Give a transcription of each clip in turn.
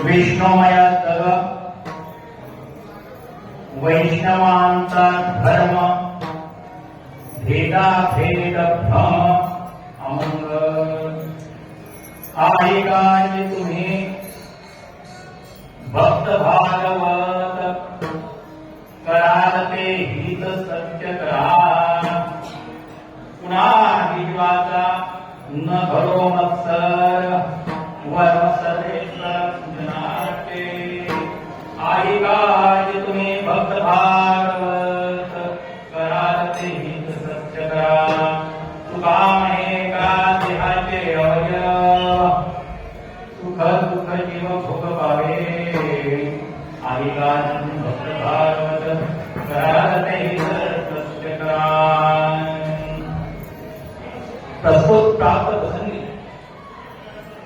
विष्णुमय वैष्णवांचा धर्म भेदा भेद भ्रम अमंग आहे काय तुम्ही भक्त भागवत कराल ते हित सत्य करा पुन्हा जीवाचा न घरो मत्सर वर सर्वेश्वर जनाटे आई काय तुम्ही भक्त भागवत कराल ते हित सत्य करा तुका म्हणे का देहाचे अवयव सुख दुःख जीव भोग पावे आई काय तुम्ही भक्त भागवत कराल ते हित सत्य करा प्रस्तुत प्राप्त प्रसंगी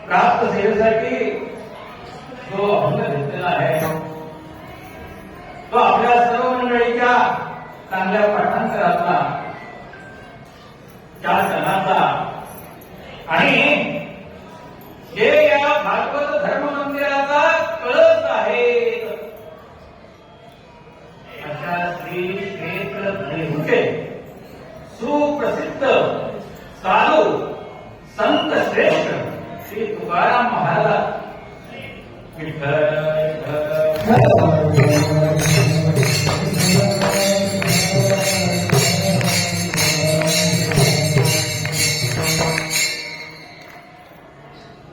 प्राप्त सेवेसाठी जो अभंग घेतलेला आहे तो आपल्या सर्व मंडळीच्या चांगल्या पाठांतराचा त्या सणाचा आणि जे या भागवत धर्म मंदिराचा कळस आहे अशा श्री क्षेत्र धनिहुते सुप्रसिद्ध साधू संत श्रेष्ठ श्री तुकाराम महाराज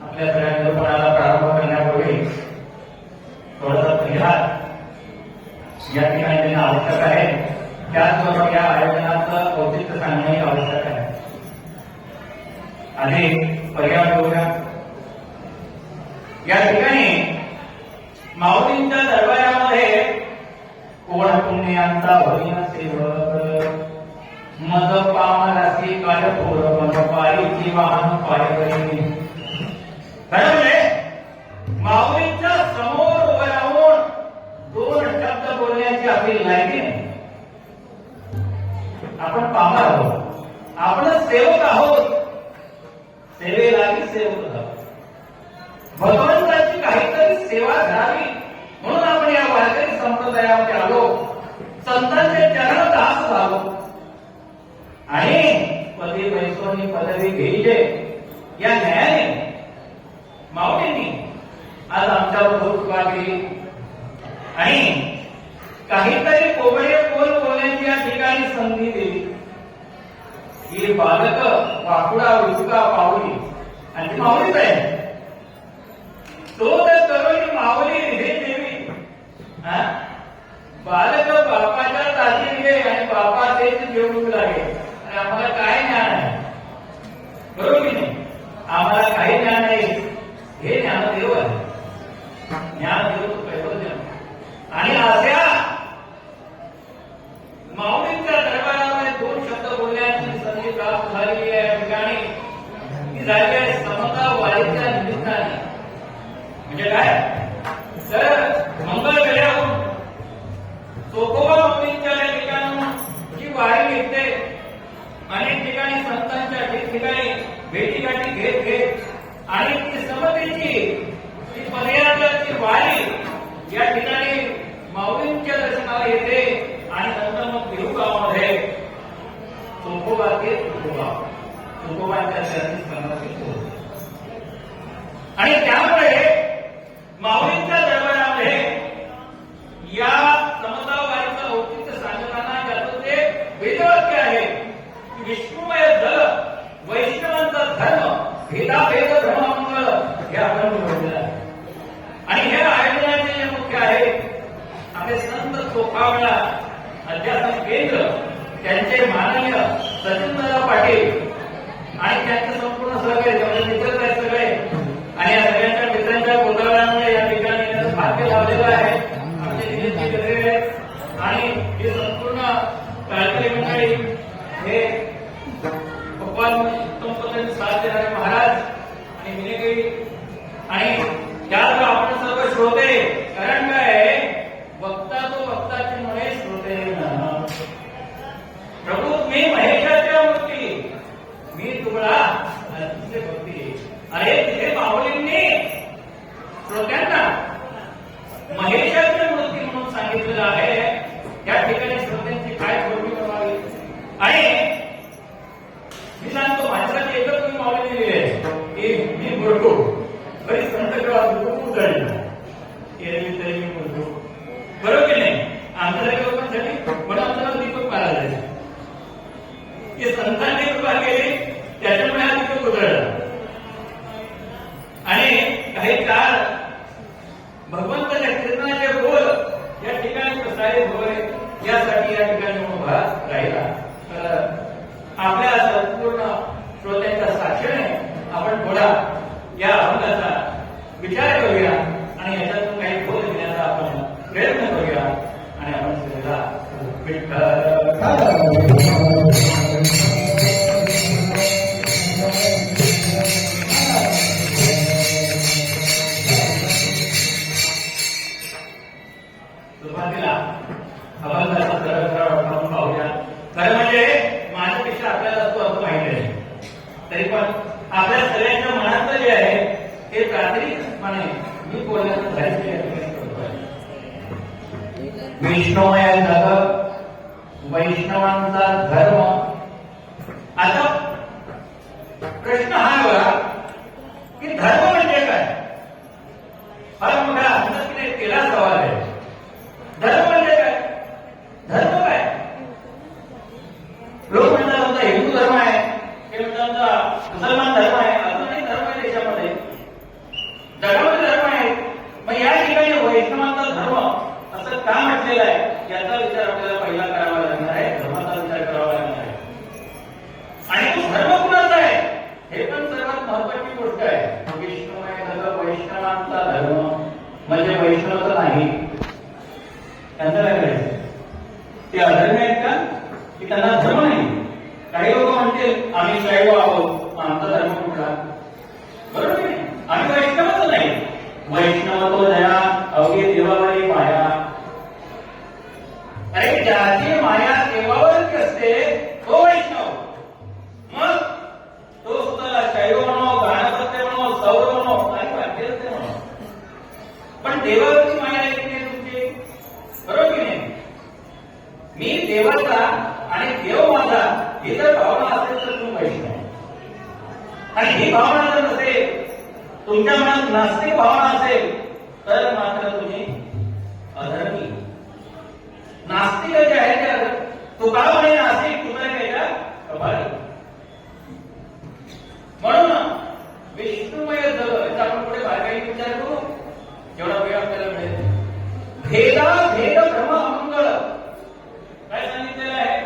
आपल्या निरूपणाला प्रारंभ करण्यापूर्वी थोडासा परिहार या ठिकाणी देणं आवश्यक आहे त्याचबरोबर या आयोजनाचं औचित्य सांगणंही आवश्यक आहे आधी पर्याय बघूया या ठिकाणी माऊलींच्या दरबारामध्ये कोण पुण्याचा होईन सेवक मद पामरासी काय भोर मद पायीची वाहन पायकरी म्हणजे माऊलींच्या समोर उभं राहून दोन शब्द बोलण्याची आपली लायकी नाही आपण पामर आहोत आपण सेवक आहोत सेवेलाही सेवक आहोत भगवंताची काहीतरी सेवा करावी म्हणून आपण या वारकरी संप्रदायामध्ये आलो संतांचे चरण दास झालो आणि पदी वैसोनी पदवी घ्यायचे या न्यायाने माऊलींनी आज आमच्यावर चुका केली आणि काहीतरी कोबडे बोल बोलण्याची या ठिकाणी संधी दिली ही बालक वाकुडा उचका पावली आणि ती माऊलीच आहे तो तर करोनी माऊली हे देवी बालक बापाच्या ताजी घे आणि बापा तेच जेवू लागेल आणि आम्हाला काय ज्ञान आहे बरोबर की नाही आम्हाला काही ज्ञान नाही हे ज्ञानदेव आहे ज्ञानदेव आणि अशा माऊलींच्या दरबारामध्ये दोन शब्द बोलण्याची संधी प्राप्त झालेली आहे या ठिकाणी ती झाली आहे समता वारीच्या निमित्ताने म्हणजे काय तर मंगळ वेळाहून चोखोबा माऊलींच्या या ठिकाणी जी वारी निघते अनेक ठिकाणी संतांच्या ठिकठिकाणी भेटीगाठी घेत घेत आणि ती समतेची ती पर्यटनाची वारी या ठिकाणी माऊलींच्या दर्शनाला येते आणि नंतर मग बिरुगावामध्ये चोखोबा ते चोखोबांच्या चरणी समर्पित होते आणि त्यामुळे माऊलींच्या दरबारामध्ये या समता वारीचं औचित्य सांगताना ज्याचं ते वेदवाक्य आहे की विष्णुमय जल वैष्णवांचा धर्म भेदाभेद धर्ममंगळ हे आपण बोललेलं आहे आणि हे आयोजनाचे जे मुख्य आहे आपले संत चोखावळा अध्यासन केंद्र त्यांचे माननीय सचिनदादा पाटील आणि त्यांचे संपूर्ण सहकारी जेवढे मित्र आहेत सगळे आणि या सगळ्यांच्या मित्रांच्या पुतळ्यामुळे या ठिकाणी भाग्य लावलेलं आहे. आमचे दिनेशजी गजरे आणि हे संपूर्ण कार्यकारी मंडळी हे भगवान उत्तम पद्धतीने साथ देणारे महाराज आणि मिनेगिरी आणि त्यात आपण सर्व श्रोते. कारण काय वक्ता तो वक्ताची मुळे श्रोते प्रभू मी महेशाच्या मूर्ती मी तुला भक्ती. अरे तिथे माऊलींनी श्रोत्यांना महेशाच्या मूर्ती म्हणून सांगितलेलं आहे. या ठिकाणी श्रोत्यांची काय जोडणी बनवावी आणि मी सांगतो माझ्यासाठी एकच तुम्ही माऊलीने लिहिले की मी बोलतो बरीच संत खूप झाली एरवी तरी मी बोलतो बरोबर की नाही. आमच्यासारख्या लोकांसाठी पण आमच्याला दीपक पाहायला जायचं की संतांनी कृपा केली त्याच्यामुळे हा दीपक उजळला. आणि काही काळ भगवंताच्या कीर्तनाचे बोल या ठिकाणी प्रसारित होय यासाठी या ठिकाणी उभा राहिला. तर आपल्या संपूर्ण श्रोत्यांच्या साक्षीने आपण थोडा या अभंगाचा विचार करूया आणि याच्यातून काही बोध घेण्याचा आपण प्रयत्न करूया आणि आपण सगळ्याला सुरुवातीला अभंगाचा सरळ पाहूया. खरं म्हणजे माझ्यापेक्षा आपल्याला तो असं माहिती आहे तरी पण आपल्या सगळ्यांच्या मनातलं जे आहे ते प्राथमिकपणे मी बोलण्याचं धाडस विष्णुमय जग वैष्णवांचा धर्म. आता प्रश्न हा बघा की धर्म म्हणजे काय. फार मोठा अंतस्थिने केला सवाल आहे. धर्म म्हणजे काय. धर्म काय. लोक म्हणतात आमचा हिंदू धर्म आहे ते म्हणतात मुसलमान धर्म आहे. अजूनही धर्म आहे देशामध्ये जगामध्ये धर्म आहे. मग या ठिकाणी वैष्णवांचा धर्म असं का म्हटलेलं आहे याचा विचार आपल्याला पहिला करावा लागणार आहे. धर्माचा विचार करावा लागणार आहे आणि तो धर्म कुणाचा आहे हे पण सर्वात महत्वाची गोष्ट आहे. विष्णुमय जग वैष्णवांचा धर्म म्हणजे वैष्णवच नाही त्यांचं काय करायचं. ते अधर्म आहेत का की त्यांना धर्म नाही. काही लोक म्हणतील आम्ही शैव आहोत आमचा धर्म कुठला. बरोबर नाही. आम्ही वैष्णवच नाही. वैष्णव तो जया अवघे देवावरी माया. अरे ज्याची माया देवावरची असते तो वैष्णव. मग तो स्वतःला शैव म्हणो गाणपत्य म्हणो सौर म्हणो काही वाक्य असते म्हणो पण देवावरची माया येत नाही तुमची. बरोबर की नाही. मी देवाचा आणि देव माझा ही जर भावना असेल तर तुम्ही वैष्णव आणि ही भावना जर नसेल तुमच्या मनात नास्तिक भावना असेल तर मात्र तुम्ही अधर्मी. नास्तिक जे आहे ते तुका म्हणे नास्तिक तुला घ्यायला कपाळी. म्हणून विष्णुमय जग याचा आपण पुढे बारकाई विचार करू जेवढा वेळ आपल्याला मिळेल. भेदा भेद भ्रम अमंगळ काय सांगितलेलं आहे.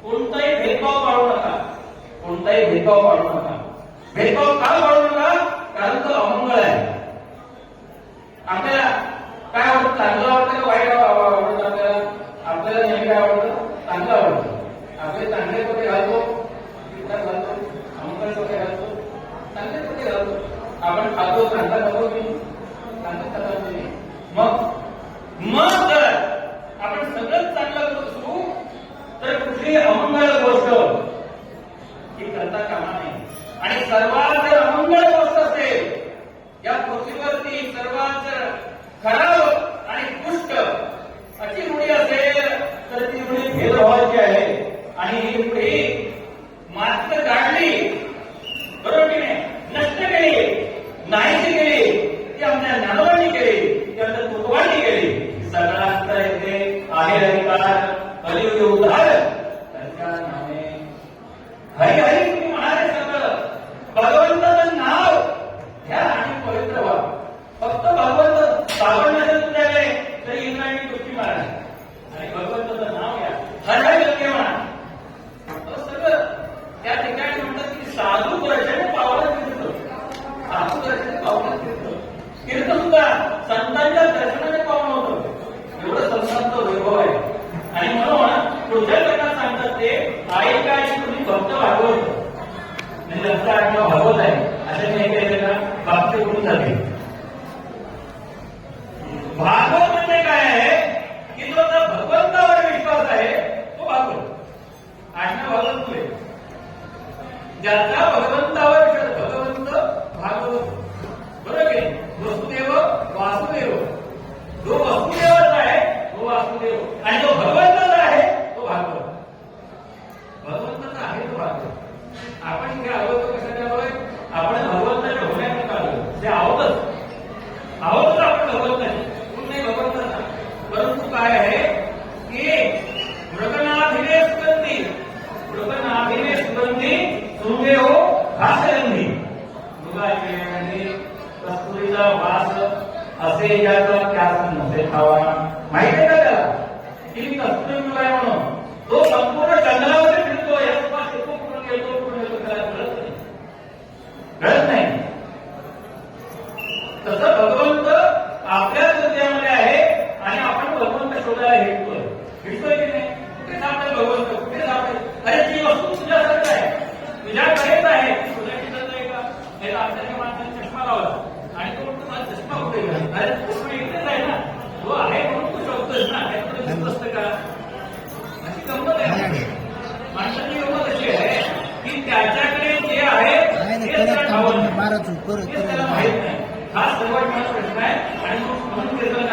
कोणताही भेदभाव पाडू नका. कोणताही भेदभाव पाडू नका. भेदभाव का पाडू नका कारण तो अमंगळ आहे. आपल्याला काय आवडतं. चांगलं आवडतं का वाईट आवडतं. आपल्याला नेहमी काय आवडतं चांगलं आवडतं. आपले चांगले कपडे घालतो घालतो अमंगळ कपडे घालतो चांगले कपडे घालतो. आपण खातो चांगला खातो की चांगलं खातो नाही. मग जर आपण सगळंच चांगलं करत असू तर कुठली अमंगळ गोष्ट ही करता कामा नाही. आणि सर्वात जर अमंगळ गोष्ट असेल या पृथ्वीवरती सर्वात जर खराब आणि दुष्ट अशी रूढी असेल तर ती रूढी भेदभावाची आहे. आणि ही रूढी मात्र काढली बरोबर की नाही नष्ट केली नाहीशी केली ती आमच्या ज्ञानोबांनी केली ती आमच्या तुकोबांनी केली. सगळ्यांचा येथे आहे अधिकार कलियुग उद्धार त्यांच्या नामे हरी हरी तुम्ही म्हणाले सगळं भगवंताचं नाव घ्या आणि पवित्र व्हा. फक्त भगवंत सावड नसेल तुझ्याकडे तरी इंद्रायणी गोष्टी मारा आणि भगवंताचं नाव घ्या. ते आई काय तुम्ही भक्त भागवत म्हणजे त्यांचा आत्मा भागवत आहे असं नाही काही त्याला भक्त करून जाते. भागवत म्हणजे काय आहे की जो भगवंतावर विश्वास आहे तो भागवत आज्ञा भागवत तुले ज्याचा भगवंतावर विश्वास भगवंत भागवत बरोबर की वसुदेव वासुदेव जो वसुदेवच आहे तो वासुदेव आणि जो भगवंतच आहे तो भागवत. भगवंताचा आहे तो भागवत. आपण इथे आलो तो कशामुळे आपण भगवंताच्या होण्याकरता आलो ते आहोतच आपण भगवंत नाही कोण नाही भगवंताचा. परंतु काय आहे की मृगनाभिने सुगंधी सुंगे हो घासगंधी मृगाचे कस्तुरीचा वास असे याचा त्यास नसे खावा. माहिती आहे का त्याला की मी कस्तुरी मृग आहे म्हणून तो संपूर्ण जंगलामध्ये फिरतो यापास येतो कुठून येतो त्याला कळत नाही. तसं भगवंत आपल्याच हृदयामध्ये आहे आणि आपण भगवंत शोधायला हिडतोय की नाही. कुठे सापडेल भगवंत कुठे सापडेल. अरे ती वस्तू तुझ्यासारखं आहे तुझ्याकडेच आहे ती तुझ्याची जात आहे का हे आमच्या माणसाने चष्मा लावला आणि तो म्हणतो माझा चष्मा कुठे गेला. अरे तो इकडेच आहे ना तो आहे म्हणून तू शोधतोस ना त्याकडे तू असतं का. अशी गंमत आहे माणसाची गंमत अशी आहे की त्याच्याकडे जे आहे ते त्याला माहित नाही. हा सर्वात मोठा प्रश्न आहे आणि म्हणून कीर्तन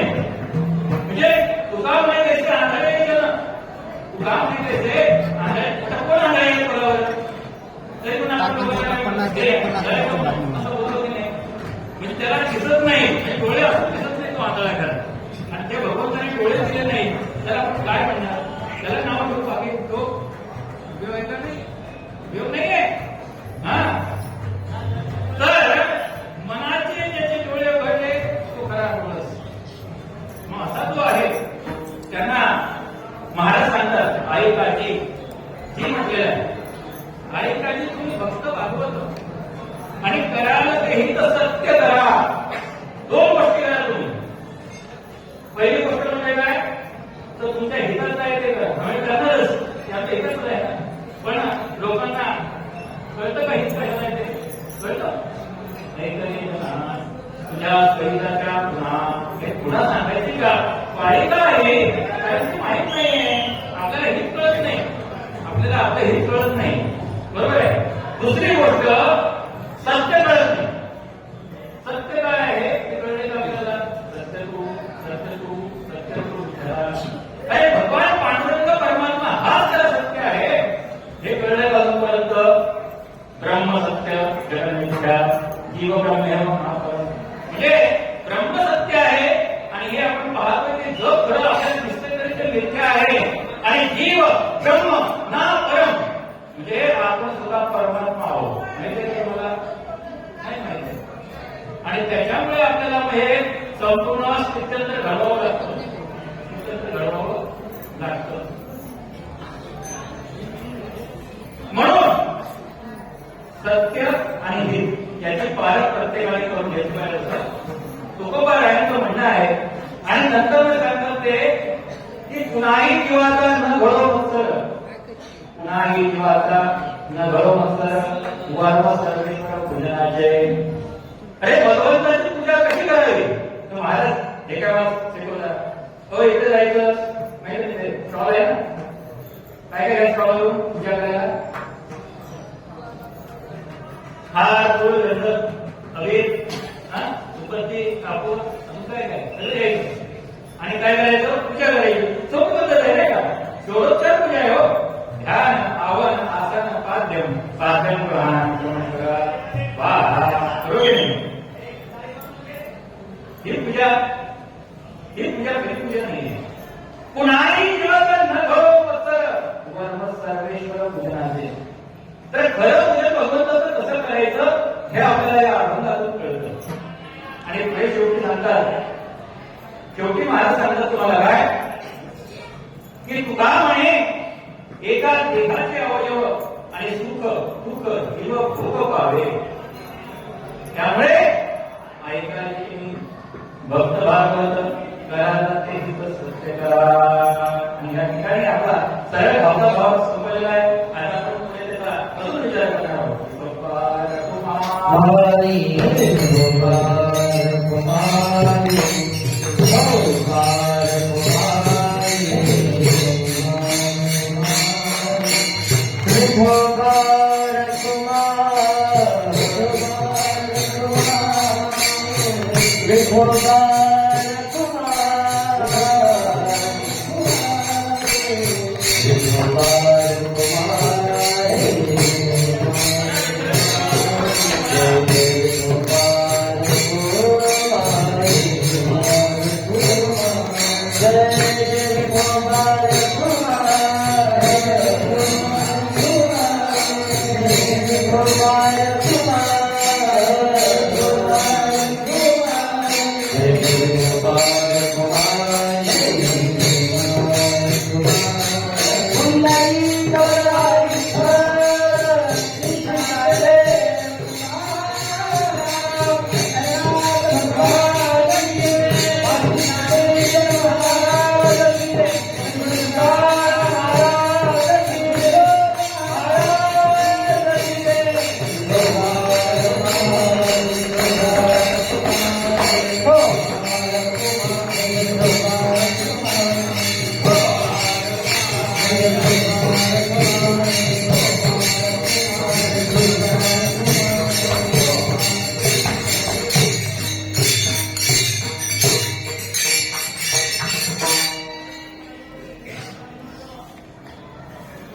म्हणजे तुका नाही त्याचे आंधळे गेलं तुका नाही त्याचे आंधळे कोण आंधळे बरोबर तरी पण आपण असं बोलतो की नाही म्हणजे त्याला दिसत नाही डोळे असं दिसत नाही तो आंधळा करा आणि ते भगवंताने डोळे दिले नाही त्याला आपण काय म्हणणार त्याला नाव ठेवू बाकी तो उपयोग आहे का नाही उपयोग नाहीये. हा तर मनाचे ज्याचे डोळे उघडले तो खरा डोळस. मग असा जो आहे त्यांना महाराज सांगतात आई काजी जी म्हटलेलं आहे आई काजी तुम्ही भक्त भागवत आणि कराल तेही तर सत्य करा. दोन गोष्टी करा तुम्ही. पहिली गोष्ट म्हणजे काय तर तुमच्या हिताच आहे ते करा म्हणजे करणारच त्याचं हितच आहे पण लोकांना कळतं का हित काय ते कळतं नाही तुझ्या कविताच्या पुन्हा हे पुन्हा सांगायची का वाढी का आहे काही माहित नाहीये आपल्याला हित कळत नाही आपल्याला आपलं हित कळत नाही बरोबर आहे. दुसरी गोष्ट सत्य कळत नाही. सत्य काय आहे ते कळले का आपल्याला सत्य तू अरे भगवान पांडुरंग परमात्मा हाच त्याला सत्य आहे हे कळलं अजूनपर्यंत. ब्रह्म सत्य जगन्मिथ्या जीव ब्रह्म म्हणजे ब्रह्म सत्य आहे आणि हे आपण पाहतो की जग खरं आपल्याला दिसते तरी ते मिथ्या आहे आणि जीव ब्रह्म ना परम म्हणजे आपण सुद्धा परमात्मा आहोत माहिती आहे मला नाही माहिती आणि त्याच्यामुळे आपल्याला हे संपूर्ण स्थित्यंतर घडवावं लागतं घडवावं लागतं. म्हणून सत्य आणि हित याची पालक प्रत्येकाने करून घ्यायची पाहिजे असं तुकोबारायांचं म्हणणं आहे. आणि नंतर सांगतात ते की कुणाही जीवाचा न घडो मत्सर कुणाही जीवाचा न घडो मत्सर उभारवा सर्वेश्वर पूजनाचे. अरे भगवंताची पूजा कशी करावी तर महाराज एका वाज शिकवला हो इथे जायचं माहिती आहे स्टॉल आहे ना काय काय स्टॉल पूजा करायला हार फूल रंजक अबीर उपस्थिती कापूर अजून काय काय सगळं घ्यायचं आणि काय करायचं पूजा करायची. सोपी पद्धत आहे नाही का षोडोपचार पूजा आहे हो. ध्यान आवन आसन पाद्यम पाद्यम ग्रहण ही पूजा खरी पूजा नाही. कुणाही जीवाचा न घडो मत्सर वर्म सर्वेश्वर पूजनाचे. तर खरं पूजन भगवंताचं कसं करायचं हे आपल्याला या अभंगातून कळतं. आणि पुढे शेवटी सांगतात शेवटी महाराज सांगतात तुम्हाला काय की तुका म्हणे एका देहाचे अवयव आणि सुख दुःख किंवा भोग पावे त्यामुळे ऐकायची भक्त भागवत करायला ते हित सत्य करा. आणि या ठिकाणी आपला सरळ भावचा भाव संपलेला आहे. आता आपण पुढे त्याचा अजून विचार करणार आहोत. गोपाल कुमारी गोपाल कुमारी गोपाल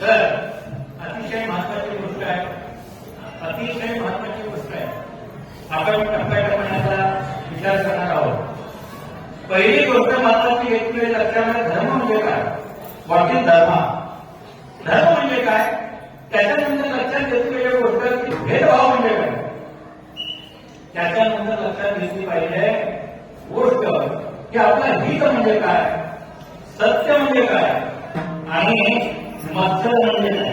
तर अतिशय महत्वाची गोष्ट आहे. अतिशय महत्वाची गोष्ट आहे. आपण टप्प्याटप्प्याचा विचार करणार आहोत. पहिली गोष्ट महत्वाची घेतली लक्षामध्ये धर्म म्हणजे काय, व्हॉट इज धर्म, धर्म म्हणजे काय. त्याच्यानंतर लक्षात घेतली पाहिजे गोष्ट की भेदभाव म्हणजे काय. त्याच्यानंतर लक्षात घेतली पाहिजे गोष्ट की आपला हित म्हणजे काय, सत्य म्हणजे काय आणि मत्सर म्हणजे काय.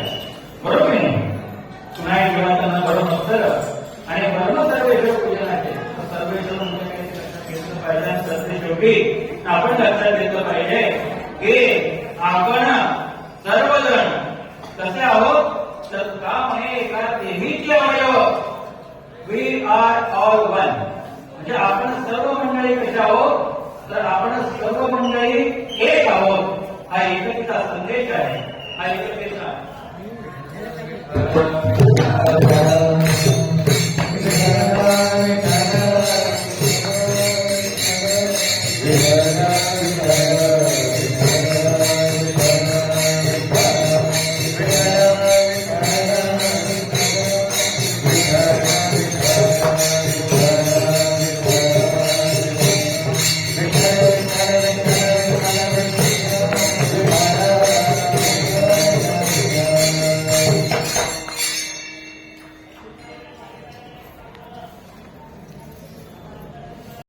बरोबर नाही. पुन्हा एक वेळा त्यांना बरं मत्सर आणि ब्रह्म सर्वेश्वर पूजनाचे सर्वेश्वर म्हणजे काय लक्षात घेतलं पाहिजे. सत्य शेवटी आपण लक्षात घेतलं पाहिजे की आपण सर्वजण कसे आहोत तर का म्हणे एका देवीचे अवयव. We are all one. म्हणजे आपण सर्व मंडळी कशा आहोत तर आपण सर्व मंडळी एक आहोत. हा एकतेचा संदेश आहे. हा एकतेचा